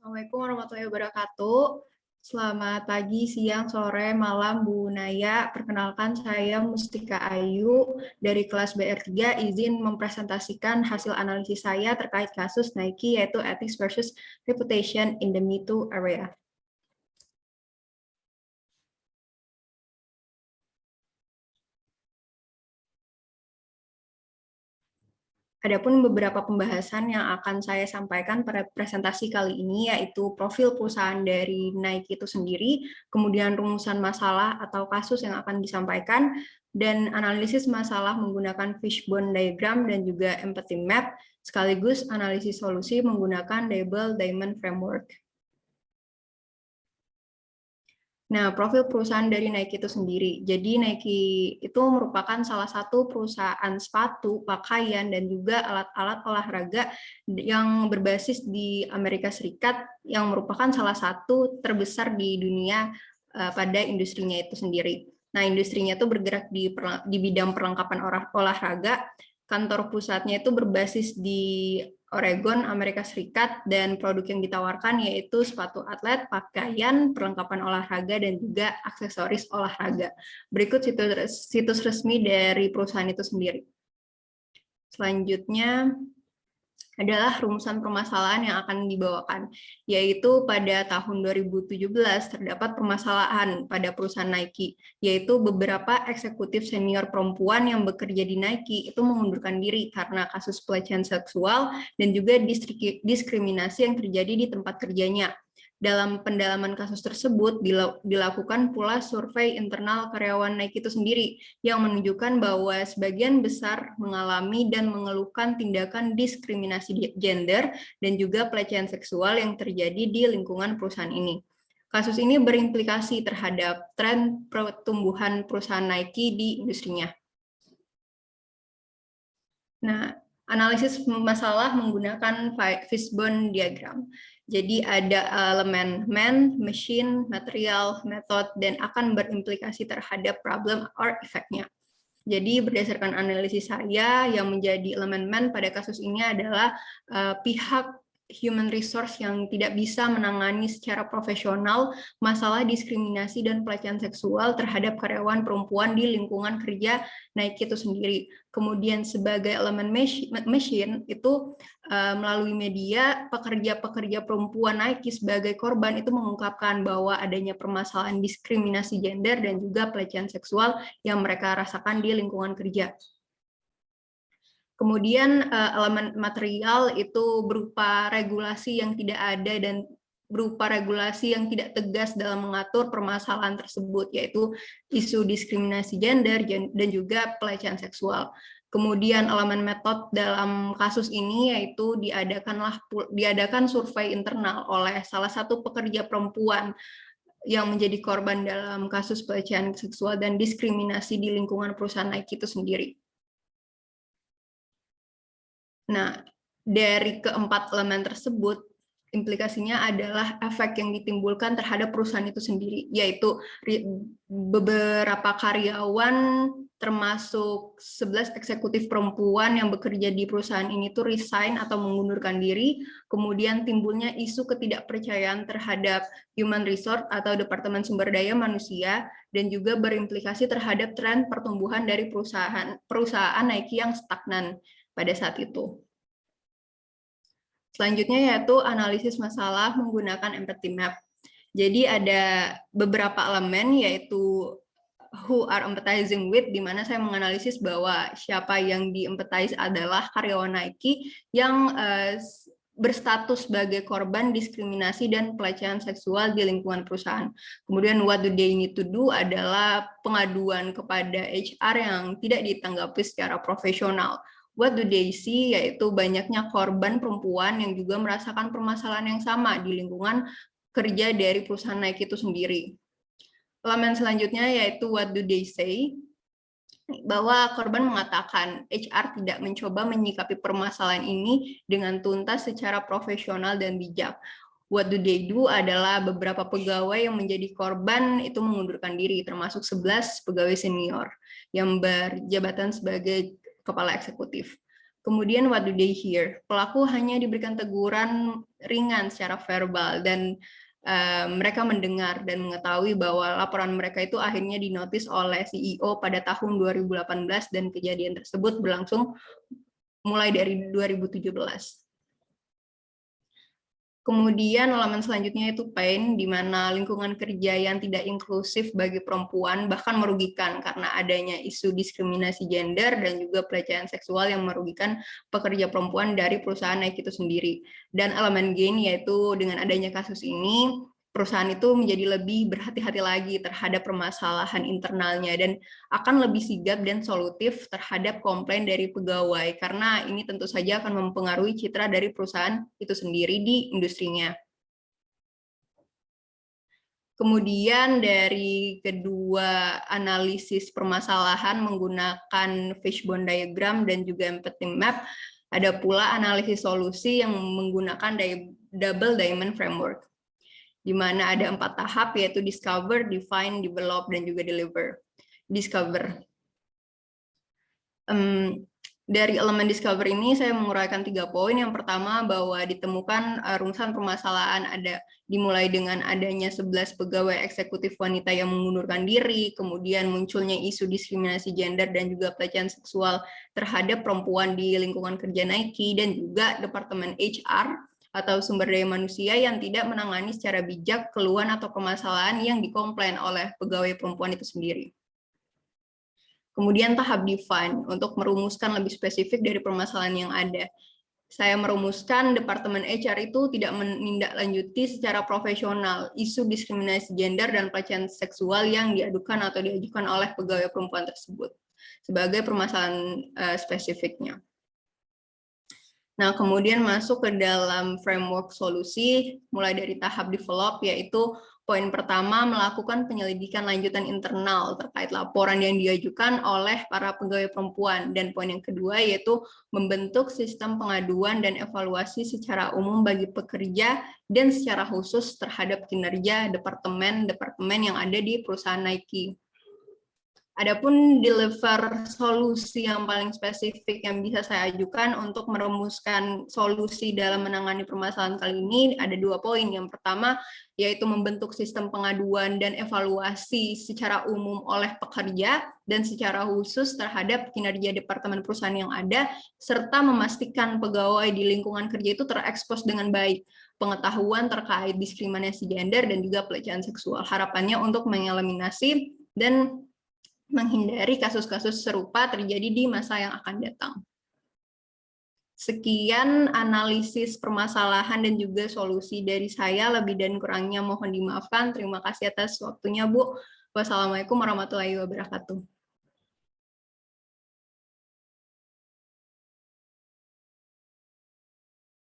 Assalamualaikum warahmatullahi wabarakatuh. Selamat pagi, siang, sore, malam, Bu Naya. Perkenalkan saya Mustika Ayu dari kelas BR3, izin mempresentasikan hasil analisis saya terkait kasus Nike yaitu Ethics versus Reputation in the Me Too area. Adapun beberapa pembahasan yang akan saya sampaikan pada presentasi kali ini yaitu profil perusahaan dari Nike itu sendiri, kemudian rumusan masalah atau kasus yang akan disampaikan, dan analisis masalah menggunakan fishbone diagram dan juga empathy map, sekaligus analisis solusi menggunakan Double Diamond Framework. Nah, profil perusahaan dari Nike itu sendiri. Jadi Nike itu merupakan salah satu perusahaan sepatu, pakaian, dan juga alat-alat olahraga yang berbasis di Amerika Serikat yang merupakan salah satu terbesar di dunia pada industrinya itu sendiri. Nah, industrinya itu bergerak di bidang perlengkapan olahraga. Kantor pusatnya itu berbasis di Oregon, Amerika Serikat, dan produk yang ditawarkan yaitu sepatu atlet, pakaian, perlengkapan olahraga, dan juga aksesoris olahraga. Berikut situs resmi dari perusahaan itu sendiri. Selanjutnya adalah rumusan permasalahan yang akan dibawakan, yaitu pada tahun 2017 terdapat permasalahan pada perusahaan Nike, yaitu beberapa eksekutif senior perempuan yang bekerja di Nike itu mengundurkan diri karena kasus pelecehan seksual dan juga diskriminasi yang terjadi di tempat kerjanya. Dalam pendalaman kasus tersebut dilakukan pula survei internal karyawan Nike itu sendiri yang menunjukkan bahwa sebagian besar mengalami dan mengeluhkan tindakan diskriminasi gender dan juga pelecehan seksual yang terjadi di lingkungan perusahaan ini. Kasus ini berimplikasi terhadap tren pertumbuhan perusahaan Nike di industrinya. Nah, analisis masalah menggunakan fishbone diagram. Jadi ada elemen man, machine, material, method, dan akan berimplikasi terhadap problem or effect-nya. Jadi berdasarkan analisis saya, yang menjadi elemen man pada kasus ini adalah pihak human resource yang tidak bisa menangani secara profesional masalah diskriminasi dan pelecehan seksual terhadap karyawan perempuan di lingkungan kerja Nike itu sendiri. Kemudian sebagai elemen machine itu melalui media, pekerja-pekerja perempuan Nike sebagai korban itu mengungkapkan bahwa adanya permasalahan diskriminasi gender dan juga pelecehan seksual yang mereka rasakan di lingkungan kerja. Kemudian elemen material itu berupa regulasi yang tidak ada dan berupa regulasi yang tidak tegas dalam mengatur permasalahan tersebut, yaitu isu diskriminasi gender dan juga pelecehan seksual. Kemudian elemen metode dalam kasus ini yaitu diadakan survei internal oleh salah satu pekerja perempuan yang menjadi korban dalam kasus pelecehan seksual dan diskriminasi di lingkungan perusahaan Nike itu sendiri. Nah, dari keempat elemen tersebut, implikasinya adalah efek yang ditimbulkan terhadap perusahaan itu sendiri, yaitu beberapa karyawan termasuk 11 eksekutif perempuan yang bekerja di perusahaan ini tuh resign atau mengundurkan diri, kemudian timbulnya isu ketidakpercayaan terhadap human resource atau Departemen Sumber Daya Manusia, dan juga berimplikasi terhadap tren pertumbuhan dari perusahaan Nike yang stagnan pada saat itu. Selanjutnya yaitu analisis masalah menggunakan empathy map. Jadi ada beberapa elemen yaitu who are empathizing with, di mana saya menganalisis bahwa siapa yang di-empathize adalah karyawan Nike yang berstatus sebagai korban diskriminasi dan pelecehan seksual di lingkungan perusahaan. Kemudian what do they need to do adalah pengaduan kepada HR yang tidak ditanggapi secara profesional. What do they see, yaitu banyaknya korban perempuan yang juga merasakan permasalahan yang sama di lingkungan kerja dari perusahaan Nike itu sendiri. Elemen selanjutnya yaitu what do they say, bahwa korban mengatakan HR tidak mencoba menyikapi permasalahan ini dengan tuntas secara profesional dan bijak. What do they do adalah beberapa pegawai yang menjadi korban itu mengundurkan diri, termasuk 11 pegawai senior yang berjabatan sebagai kepala eksekutif. Kemudian what do they hear? Pelaku hanya diberikan teguran ringan secara verbal dan mereka mendengar dan mengetahui bahwa laporan mereka itu akhirnya dinotis oleh CEO pada tahun 2018 dan kejadian tersebut berlangsung mulai dari 2017. Kemudian elemen selanjutnya itu pain, di mana lingkungan kerja yang tidak inklusif bagi perempuan bahkan merugikan karena adanya isu diskriminasi gender dan juga pelecehan seksual yang merugikan pekerja perempuan dari perusahaan Nike itu sendiri. Dan elemen gain yaitu dengan adanya kasus ini, perusahaan itu menjadi lebih berhati-hati lagi terhadap permasalahan internalnya dan akan lebih sigap dan solutif terhadap komplain dari pegawai karena ini tentu saja akan mempengaruhi citra dari perusahaan itu sendiri di industrinya. Kemudian dari kedua analisis permasalahan menggunakan fishbone diagram dan juga empathy map, ada pula analisis solusi yang menggunakan double diamond framework, di mana ada 4 tahap, yaitu discover, define, develop, dan juga deliver. Discover. Dari elemen discover ini saya menguraikan 3 poin. Yang pertama, bahwa ditemukan rumusan permasalahan dimulai dengan adanya 11 pegawai eksekutif wanita yang mengundurkan diri, kemudian munculnya isu diskriminasi gender dan juga pelecehan seksual terhadap perempuan di lingkungan kerja Nike, dan juga Departemen HR atau sumber daya manusia yang tidak menangani secara bijak keluhan atau permasalahan yang dikomplain oleh pegawai perempuan itu sendiri. Kemudian tahap define, untuk merumuskan lebih spesifik dari permasalahan yang ada. Saya merumuskan Departemen HR itu tidak menindaklanjuti secara profesional isu diskriminasi gender dan pelecehan seksual yang diadukan atau diajukan oleh pegawai perempuan tersebut sebagai permasalahan spesifiknya. Nah, kemudian masuk ke dalam framework solusi, mulai dari tahap develop, yaitu poin pertama, melakukan penyelidikan lanjutan internal terkait laporan yang diajukan oleh para pegawai perempuan. Dan poin yang kedua, yaitu membentuk sistem pengaduan dan evaluasi secara umum bagi pekerja dan secara khusus terhadap kinerja departemen-departemen yang ada di perusahaan Nike. Adapun deliver solusi yang paling spesifik yang bisa saya ajukan untuk merumuskan solusi dalam menangani permasalahan kali ini ada 2 poin. Yang pertama, yaitu membentuk sistem pengaduan dan evaluasi secara umum oleh pekerja dan secara khusus terhadap kinerja departemen perusahaan yang ada, serta memastikan pegawai di lingkungan kerja itu terekspos dengan baik pengetahuan terkait diskriminasi gender dan juga pelecehan seksual. Harapannya untuk mengeliminasi dan menghindari kasus-kasus serupa terjadi di masa yang akan datang. Sekian analisis permasalahan dan juga solusi dari saya. Lebih dan kurangnya mohon dimaafkan. Terima kasih atas waktunya, Bu. Wassalamualaikum warahmatullahi wabarakatuh.